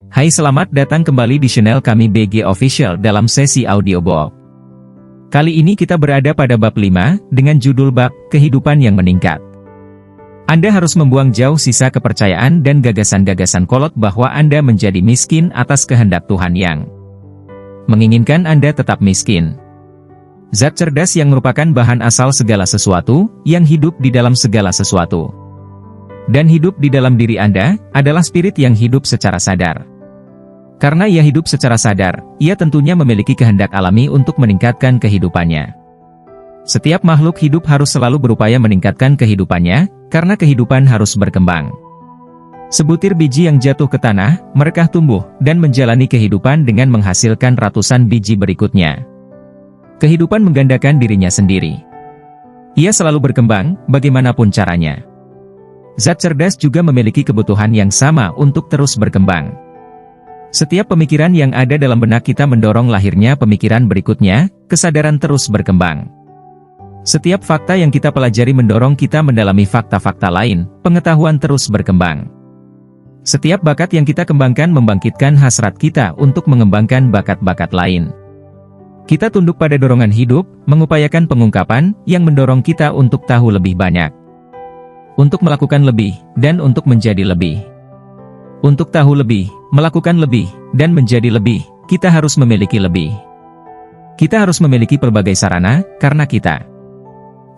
Hai, selamat datang kembali di channel kami BG Official dalam sesi audiobook. Kali ini kita berada pada bab 5, dengan judul bab kehidupan yang meningkat. Anda harus membuang jauh sisa kepercayaan dan gagasan-gagasan kolot bahwa Anda menjadi miskin atas kehendak Tuhan yang menginginkan Anda tetap miskin. Zat cerdas yang merupakan bahan asal segala sesuatu, yang hidup di dalam segala sesuatu. Dan hidup di dalam diri Anda, adalah spirit yang hidup secara sadar. Karena ia hidup secara sadar, ia tentunya memiliki kehendak alami untuk meningkatkan kehidupannya. Setiap makhluk hidup harus selalu berupaya meningkatkan kehidupannya, karena kehidupan harus berkembang. Sebutir biji yang jatuh ke tanah, mereka tumbuh, dan menjalani kehidupan dengan menghasilkan ratusan biji berikutnya. Kehidupan menggandakan dirinya sendiri. Ia selalu berkembang, bagaimanapun caranya. Zat cerdas juga memiliki kebutuhan yang sama untuk terus berkembang. Setiap pemikiran yang ada dalam benak kita mendorong lahirnya pemikiran berikutnya, kesadaran terus berkembang. Setiap fakta yang kita pelajari mendorong kita mendalami fakta-fakta lain, pengetahuan terus berkembang. Setiap bakat yang kita kembangkan membangkitkan hasrat kita untuk mengembangkan bakat-bakat lain. Kita tunduk pada dorongan hidup, mengupayakan pengungkapan, yang mendorong kita untuk tahu lebih banyak. Untuk melakukan lebih, dan untuk menjadi lebih. Untuk tahu lebih, melakukan lebih, dan menjadi lebih, kita harus memiliki lebih. Kita harus memiliki pelbagai sarana, karena kita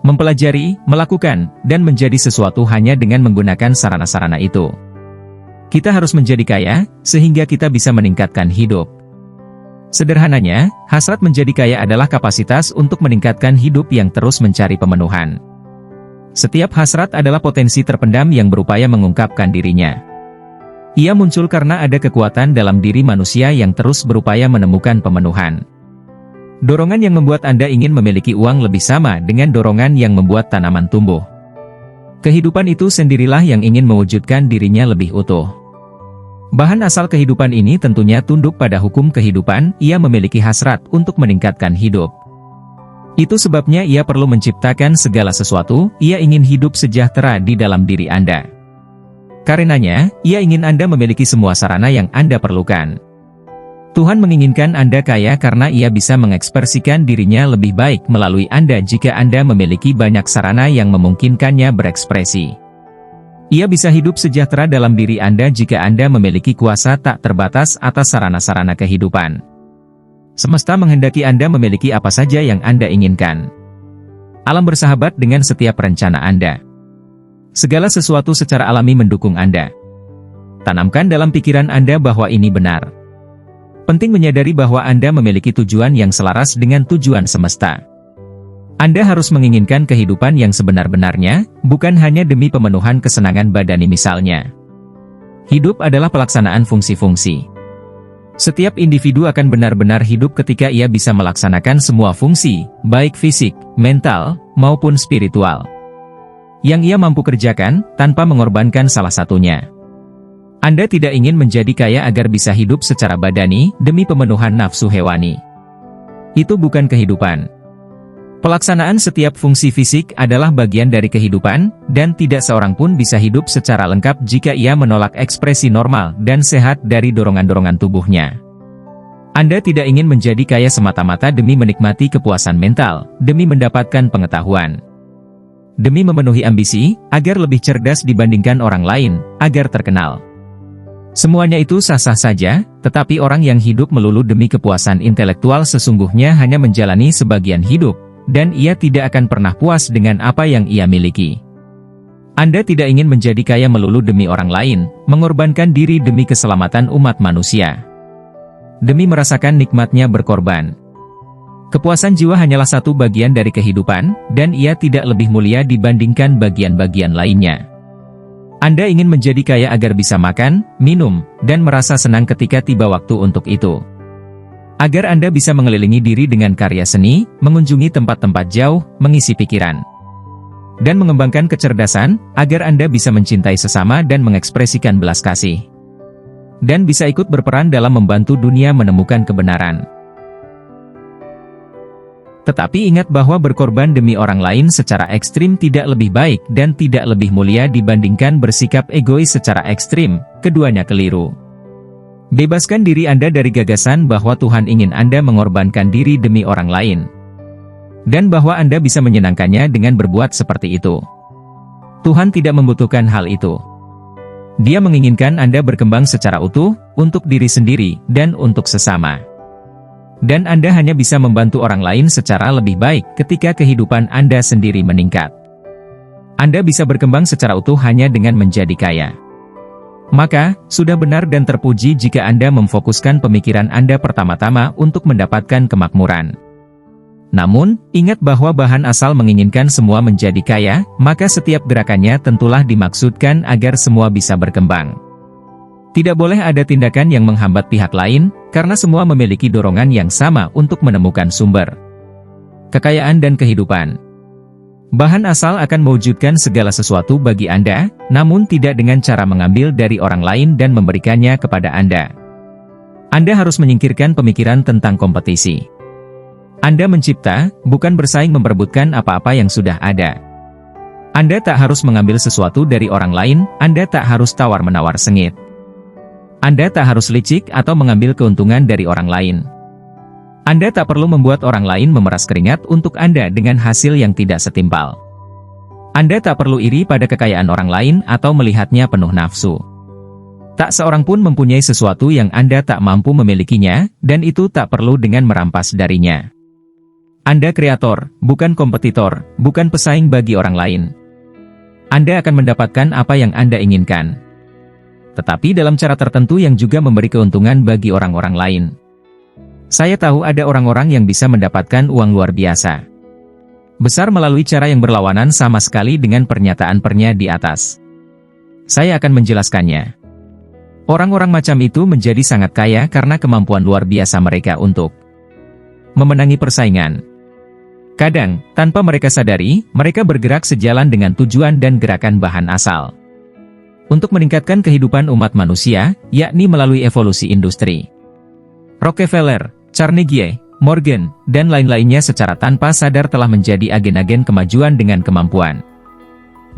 mempelajari, melakukan, dan menjadi sesuatu hanya dengan menggunakan sarana-sarana itu. Kita harus menjadi kaya, sehingga kita bisa meningkatkan hidup. Sederhananya, hasrat menjadi kaya adalah kapasitas untuk meningkatkan hidup yang terus mencari pemenuhan. Setiap hasrat adalah potensi terpendam yang berupaya mengungkapkan dirinya. Ia muncul karena ada kekuatan dalam diri manusia yang terus berupaya menemukan pemenuhan. Dorongan yang membuat Anda ingin memiliki uang lebih sama dengan dorongan yang membuat tanaman tumbuh. Kehidupan itu sendirilah yang ingin mewujudkan dirinya lebih utuh. Bahan asal kehidupan ini tentunya tunduk pada hukum kehidupan, ia memiliki hasrat untuk meningkatkan hidup. Itu sebabnya ia perlu menciptakan segala sesuatu, ia ingin hidup sejahtera di dalam diri Anda. Karenanya, ia ingin Anda memiliki semua sarana yang Anda perlukan. Tuhan menginginkan Anda kaya karena ia bisa mengekspresikan dirinya lebih baik melalui Anda jika Anda memiliki banyak sarana yang memungkinkannya berekspresi. Ia bisa hidup sejahtera dalam diri Anda jika Anda memiliki kuasa tak terbatas atas sarana-sarana kehidupan. Semesta menghendaki Anda memiliki apa saja yang Anda inginkan. Alam bersahabat dengan setiap rencana Anda. Segala sesuatu secara alami mendukung Anda. Tanamkan dalam pikiran Anda bahwa ini benar. Penting menyadari bahwa Anda memiliki tujuan yang selaras dengan tujuan semesta. Anda harus menginginkan kehidupan yang sebenar-benarnya, bukan hanya demi pemenuhan kesenangan badani misalnya. Hidup adalah pelaksanaan fungsi-fungsi. Setiap individu akan benar-benar hidup ketika ia bisa melaksanakan semua fungsi, baik fisik, mental, maupun spiritual, yang ia mampu kerjakan, tanpa mengorbankan salah satunya. Anda tidak ingin menjadi kaya agar bisa hidup secara badani, demi pemenuhan nafsu hewani. Itu bukan kehidupan. Pelaksanaan setiap fungsi fisik adalah bagian dari kehidupan, dan tidak seorang pun bisa hidup secara lengkap jika ia menolak ekspresi normal dan sehat dari dorongan-dorongan tubuhnya. Anda tidak ingin menjadi kaya semata-mata demi menikmati kepuasan mental, demi mendapatkan pengetahuan, demi memenuhi ambisi, agar lebih cerdas dibandingkan orang lain, agar terkenal. Semuanya itu sah-sah saja, tetapi orang yang hidup melulu demi kepuasan intelektual sesungguhnya hanya menjalani sebagian hidup, dan ia tidak akan pernah puas dengan apa yang ia miliki. Anda tidak ingin menjadi kaya melulu demi orang lain, mengorbankan diri demi keselamatan umat manusia. Demi merasakan nikmatnya berkorban. Kepuasan jiwa hanyalah satu bagian dari kehidupan, dan ia tidak lebih mulia dibandingkan bagian-bagian lainnya. Anda ingin menjadi kaya agar bisa makan, minum, dan merasa senang ketika tiba waktu untuk itu. Agar Anda bisa mengelilingi diri dengan karya seni, mengunjungi tempat-tempat jauh, mengisi pikiran, dan mengembangkan kecerdasan, agar Anda bisa mencintai sesama dan mengekspresikan belas kasih. Dan bisa ikut berperan dalam membantu dunia menemukan kebenaran. Tetapi ingat bahwa berkorban demi orang lain secara ekstrim tidak lebih baik dan tidak lebih mulia dibandingkan bersikap egois secara ekstrim, keduanya keliru. Bebaskan diri Anda dari gagasan bahwa Tuhan ingin Anda mengorbankan diri demi orang lain. Dan bahwa Anda bisa menyenangkannya dengan berbuat seperti itu. Tuhan tidak membutuhkan hal itu. Dia menginginkan Anda berkembang secara utuh, untuk diri sendiri, dan untuk sesama. Dan Anda hanya bisa membantu orang lain secara lebih baik ketika kehidupan Anda sendiri meningkat. Anda bisa berkembang secara utuh hanya dengan menjadi kaya. Maka, sudah benar dan terpuji jika Anda memfokuskan pemikiran Anda pertama-tama untuk mendapatkan kemakmuran. Namun, ingat bahwa bahan asal menginginkan semua menjadi kaya, maka setiap gerakannya tentulah dimaksudkan agar semua bisa berkembang. Tidak boleh ada tindakan yang menghambat pihak lain, karena semua memiliki dorongan yang sama untuk menemukan sumber kekayaan dan kehidupan. Bahan asal akan mewujudkan segala sesuatu bagi Anda, namun tidak dengan cara mengambil dari orang lain dan memberikannya kepada Anda. Anda harus menyingkirkan pemikiran tentang kompetisi. Anda mencipta, bukan bersaing memperebutkan apa-apa yang sudah ada. Anda tak harus mengambil sesuatu dari orang lain, Anda tak harus tawar-menawar sengit. Anda tak harus licik atau mengambil keuntungan dari orang lain. Anda tak perlu membuat orang lain memeras keringat untuk Anda dengan hasil yang tidak setimpal. Anda tak perlu iri pada kekayaan orang lain atau melihatnya penuh nafsu. Tak seorang pun mempunyai sesuatu yang Anda tak mampu memilikinya, dan itu tak perlu dengan merampas darinya. Anda kreator, bukan kompetitor, bukan pesaing bagi orang lain. Anda akan mendapatkan apa yang Anda inginkan. Tetapi dalam cara tertentu yang juga memberi keuntungan bagi orang-orang lain. Saya tahu ada orang-orang yang bisa mendapatkan uang luar biasa besar melalui cara yang berlawanan sama sekali dengan pernyataan-pernya di atas. Saya akan menjelaskannya. Orang-orang macam itu menjadi sangat kaya karena kemampuan luar biasa mereka untuk memenangi persaingan. Kadang, tanpa mereka sadari, mereka bergerak sejalan dengan tujuan dan gerakan bahan asal. Untuk meningkatkan kehidupan umat manusia, yakni melalui evolusi industri. Rockefeller, Carnegie, Morgan, dan lain-lainnya secara tanpa sadar telah menjadi agen-agen kemajuan dengan kemampuan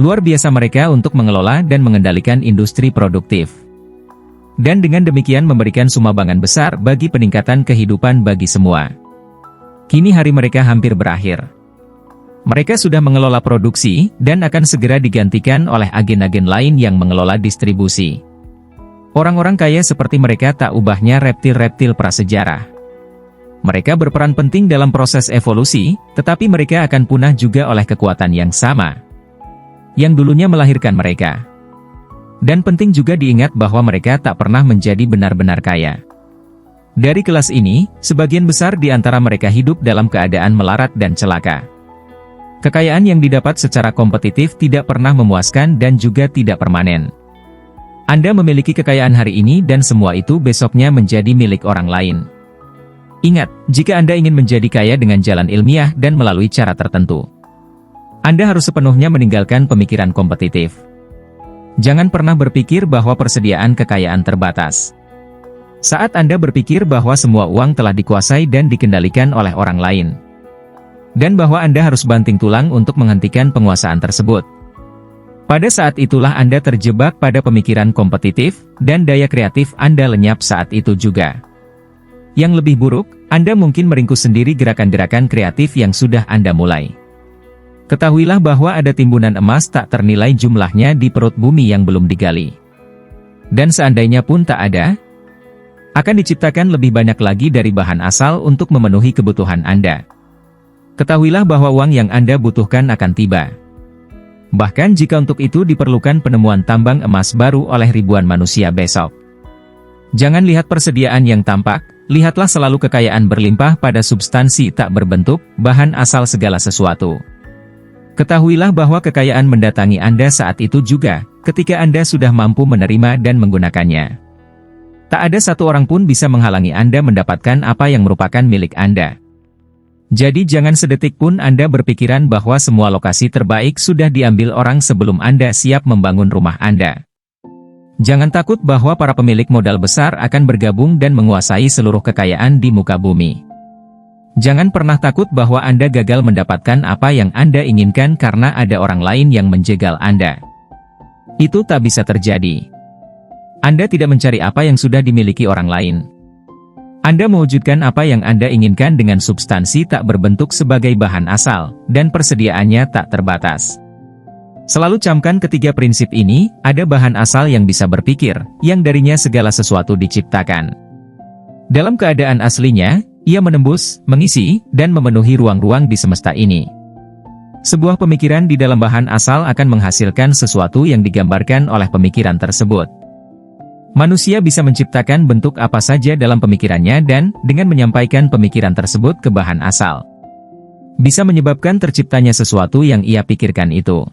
luar biasa mereka untuk mengelola dan mengendalikan industri produktif. Dan dengan demikian memberikan sumbangan besar bagi peningkatan kehidupan bagi semua. Kini hari mereka hampir berakhir. Mereka sudah mengelola produksi, dan akan segera digantikan oleh agen-agen lain yang mengelola distribusi. Orang-orang kaya seperti mereka tak ubahnya reptil-reptil prasejarah. Mereka berperan penting dalam proses evolusi, tetapi mereka akan punah juga oleh kekuatan yang sama yang dulunya melahirkan mereka. Dan penting juga diingat bahwa mereka tak pernah menjadi benar-benar kaya. Dari kelas ini, sebagian besar di antara mereka hidup dalam keadaan melarat dan celaka. Kekayaan yang didapat secara kompetitif tidak pernah memuaskan dan juga tidak permanen. Anda memiliki kekayaan hari ini dan semua itu besoknya menjadi milik orang lain. Ingat, jika Anda ingin menjadi kaya dengan jalan ilmiah dan melalui cara tertentu, Anda harus sepenuhnya meninggalkan pemikiran kompetitif. Jangan pernah berpikir bahwa persediaan kekayaan terbatas. Saat Anda berpikir bahwa semua uang telah dikuasai dan dikendalikan oleh orang lain, dan bahwa Anda harus banting tulang untuk menghentikan penguasaan tersebut. Pada saat itulah Anda terjebak pada pemikiran kompetitif, dan daya kreatif Anda lenyap saat itu juga. Yang lebih buruk, Anda mungkin meringkus sendiri gerakan-gerakan kreatif yang sudah Anda mulai. Ketahuilah bahwa ada timbunan emas tak ternilai jumlahnya di perut bumi yang belum digali. Dan seandainya pun tak ada, akan diciptakan lebih banyak lagi dari bahan asal untuk memenuhi kebutuhan Anda. Ketahuilah bahwa uang yang Anda butuhkan akan tiba. Bahkan jika untuk itu diperlukan penemuan tambang emas baru oleh ribuan manusia besok. Jangan lihat persediaan yang tampak, lihatlah selalu kekayaan berlimpah pada substansi tak berbentuk, bahan asal segala sesuatu. Ketahuilah bahwa kekayaan mendatangi Anda saat itu juga, ketika Anda sudah mampu menerima dan menggunakannya. Tak ada satu orang pun bisa menghalangi Anda mendapatkan apa yang merupakan milik Anda. Jadi jangan sedetik pun Anda berpikiran bahwa semua lokasi terbaik sudah diambil orang sebelum Anda siap membangun rumah Anda. Jangan takut bahwa para pemilik modal besar akan bergabung dan menguasai seluruh kekayaan di muka bumi. Jangan pernah takut bahwa Anda gagal mendapatkan apa yang Anda inginkan karena ada orang lain yang menjegal Anda. Itu tak bisa terjadi. Anda tidak mencari apa yang sudah dimiliki orang lain. Anda mewujudkan apa yang Anda inginkan dengan substansi tak berbentuk sebagai bahan asal, dan persediaannya tak terbatas. Selalu camkan ketiga prinsip ini, ada bahan asal yang bisa berpikir, yang darinya segala sesuatu diciptakan. Dalam keadaan aslinya, ia menembus, mengisi, dan memenuhi ruang-ruang di semesta ini. Sebuah pemikiran di dalam bahan asal akan menghasilkan sesuatu yang digambarkan oleh pemikiran tersebut. Manusia bisa menciptakan bentuk apa saja dalam pemikirannya dan, dengan menyampaikan pemikiran tersebut ke bahan asal, bisa menyebabkan terciptanya sesuatu yang ia pikirkan itu.